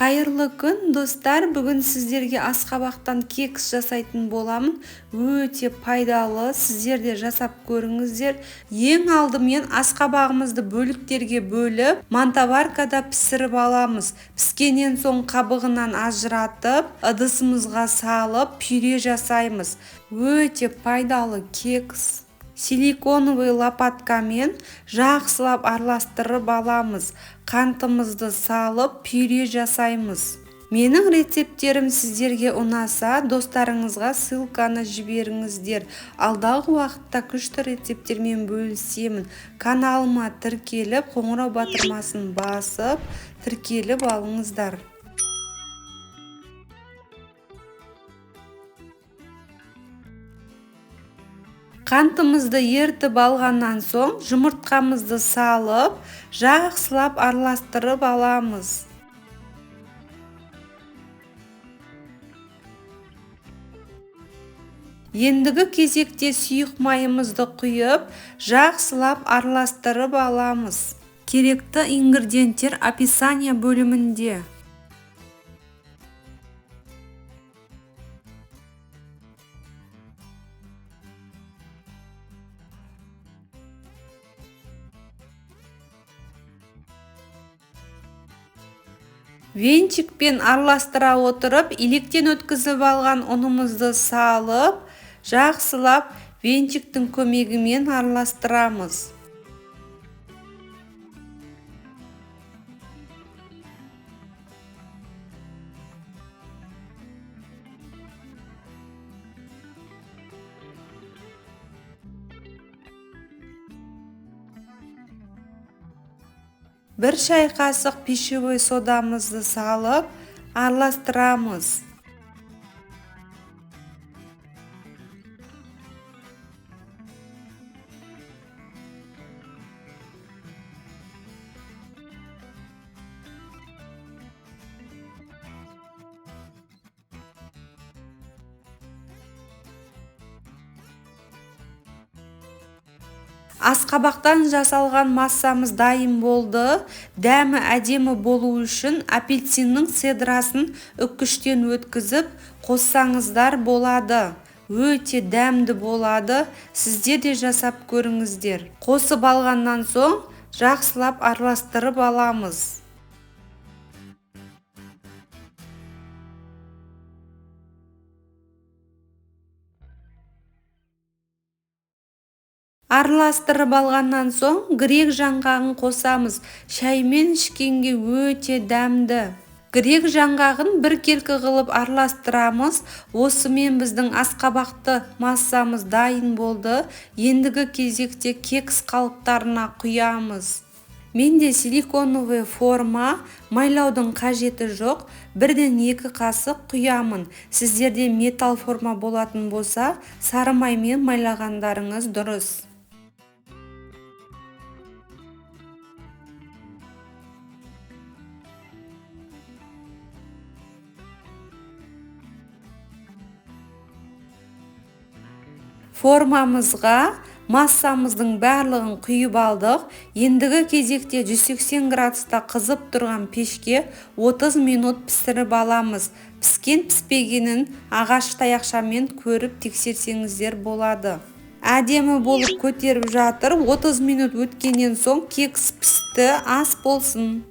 Қайырлы күн достар, бүгін сіздерге асқабақтан кекс жасайтын боламын. Өте пайдалы, сіздер де жасап көріңіздер. Ең алдымен асқабағымызды бөліктерге бөліп, мантаваркада пісіріп аламыз. Піскеннен соң қабығынан ажыратып, ыдысымызға салып, пюре жасаймыз. Өте пайдалы кекс. Силиконовый лопаткамен жақсылап араластырып аламыз. Қантымызды салып, пюре жасаймыз. Менің рецептерім сіздерге ұнаса, достарыңызға ссылканы жіберіңіздер. Алдағы уақытта күшті рецептермен бөлісемін. Каналыма тіркеліп, қоңырау батырмасын басып, тіркеліп алыңыздар. Қантымызды ертіп алғаннан соң жұмыртқамызды салып, жақсылап араластырып аламыз. Ендігі кезекте сұйық майымызды құйып, жақсылап араластырып аламыз. Керекті ингредиенттер описание бөлімінде. Венчикпен араластыра отырып, илектен өткізіп алған ұнымызды салып, жақсылап венчиктің көмегімен араластырамыз. Бір шай қасық пищевой содамызды салып, араластырамыз. Асқабақтан жасалған массамыз дайын болды. Дәмі әдемі болу үшін апельсиннің цедрасын үккіштен өткізіп қоссаңыздар болады. Өте дәмді болады. Сіздер де жасап көріңіздер. Қосып алғаннан соң жақсылап араластырып аламыз. Араластырып алғаннан соң грек жаңғағын қосамыз. Шаймен ішкенге өте дәмді. Грек жаңғағын бір келкі қылып араластырамыз. Осымен біздің асқабақты массамыз дайын болды. Ендігі кезекте кекс қалыптарына құямыз. Менде силиконовый форма, майлаудың қажеті жоқ. Бірден 2 қасық құямын. Сіздерде металл форма болатын болса, сары маймен майлағандарыңыз дұрыс. Формамызға массамыздың барлығын құйып алдық. Ендігі кезекте 180 градуста қызып тұрған пешке 30 минут пісіріп аламыз. Піскен піспегенін ағаш таяқшамен көріп тексерсеңіздер болады. Әдемі болып көтеріп жатыр. 30 минут өткеннен соң кекс пісті, ас болсын.